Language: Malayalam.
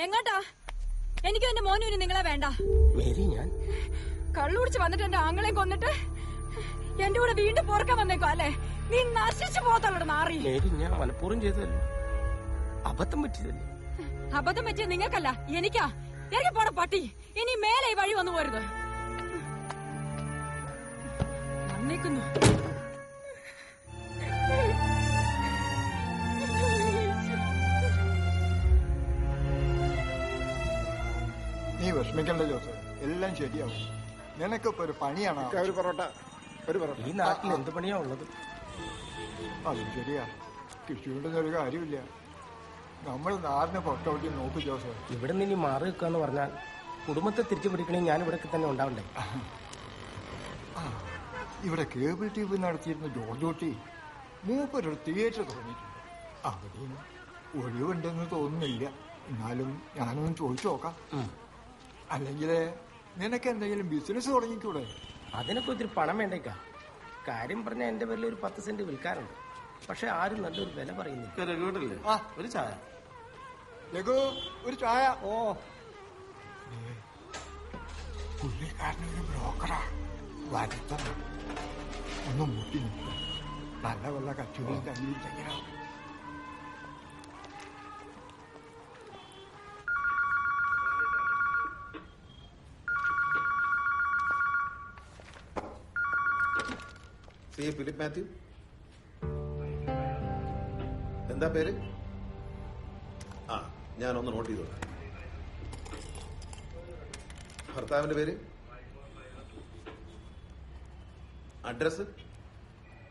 എങ്ങോട്ടാ? എനിക്കും എന്റെ മോനും നിങ്ങളെ വേണ്ട. ഞാൻ കള്ളുടിച്ച് വന്നിട്ട് എന്റെ ആങ്ങളെ കൊന്നിട്ട് എന്റെ കൂടെ വീണ്ടും പോർക്കാൻ വന്നേക്കോ അല്ലേ? നീ നശിച്ചു പോകത്തുള്ളൂ നാറി. ഞാൻ മനഃപൂർവ്വം ചെയ്തതല്ലേ, അബദ്ധം പറ്റിയതല്ലേ. അബദ്ധം പറ്റിയ നിങ്ങൾക്കല്ല, എനിക്കാ. എനിക്ക് പോണ പട്ടി, ഇനി മേലെ ഈ വഴി വന്നു പോരുത്. വന്നേക്കുന്നു. നീ വിഷമിക്കണ്ട ജോസ്, എല്ലാം ശരിയാവും. നിനക്കിപ്പോ ഒരു പണിയാണ്. ഈ നാട്ടിൽ എന്ത് പണിയാ ഉള്ളത്? അതും ശരിയാ, കൃഷിയുണ്ടെന്ന് ഒരു കാര്യമില്ല. നമ്മൾ നാടിനെ പൊട്ടോട്ടി നോക്ക് ജോസ്. ഇവിടെ നിന്ന് ഇനി മാറി വെക്കാന്ന് പറഞ്ഞാൽ കുടുംബത്തെ തിരിച്ചു പിടിക്കണമെങ്കിൽ ഞാൻ ഇവിടെ തന്നെ ഉണ്ടാവണ്ടേ? ഇവിടെ കേബിൾ ടി വി നടത്തിയിരുന്ന ജോർജോട്ടി മൂപ്പരൊരു തിയേറ്റർ തുടങ്ങിയിട്ടുണ്ട്. അവിടെയും ഒഴിവുണ്ടെന്ന് തോന്നുന്നില്ല. എന്നാലും ഞാനൊന്ന് ചോദിച്ചു നോക്കാം. അല്ലെങ്കിൽ നിനക്ക് എന്തെങ്കിലും ബിസിനസ് തുടങ്ങിക്കൂടെ? അതിനൊക്കെ ഒത്തിരി പണം വേണ്ടേക്കാ. കാര്യം പറഞ്ഞാൽ എന്റെ പേരിൽ ഒരു 10 സെന്റ് വിൽക്കാറുണ്ട്. പക്ഷെ ആരും നല്ലൊരു വില പറയുന്നില്ല. ഒരു ചായ ലഘു, ഒരു ചായ. ഓ, പുള്ളിക്കാരനൊരു ബ്രോക്കറാ. വരുത്തണം, ഒന്ന് മുട്ടി നിൽക്കും. നല്ല വല്ല കച്ചവടം കയ്യിലിട്ടെങ്കിലോ. ഫിലിപ്പ് മാത്യു. എന്താ പേര്? ആ, ഞാനൊന്ന് നോട്ട് ചെയ്തോളാം. ഭർത്താവിന്റെ പേര്? അഡ്രസ്?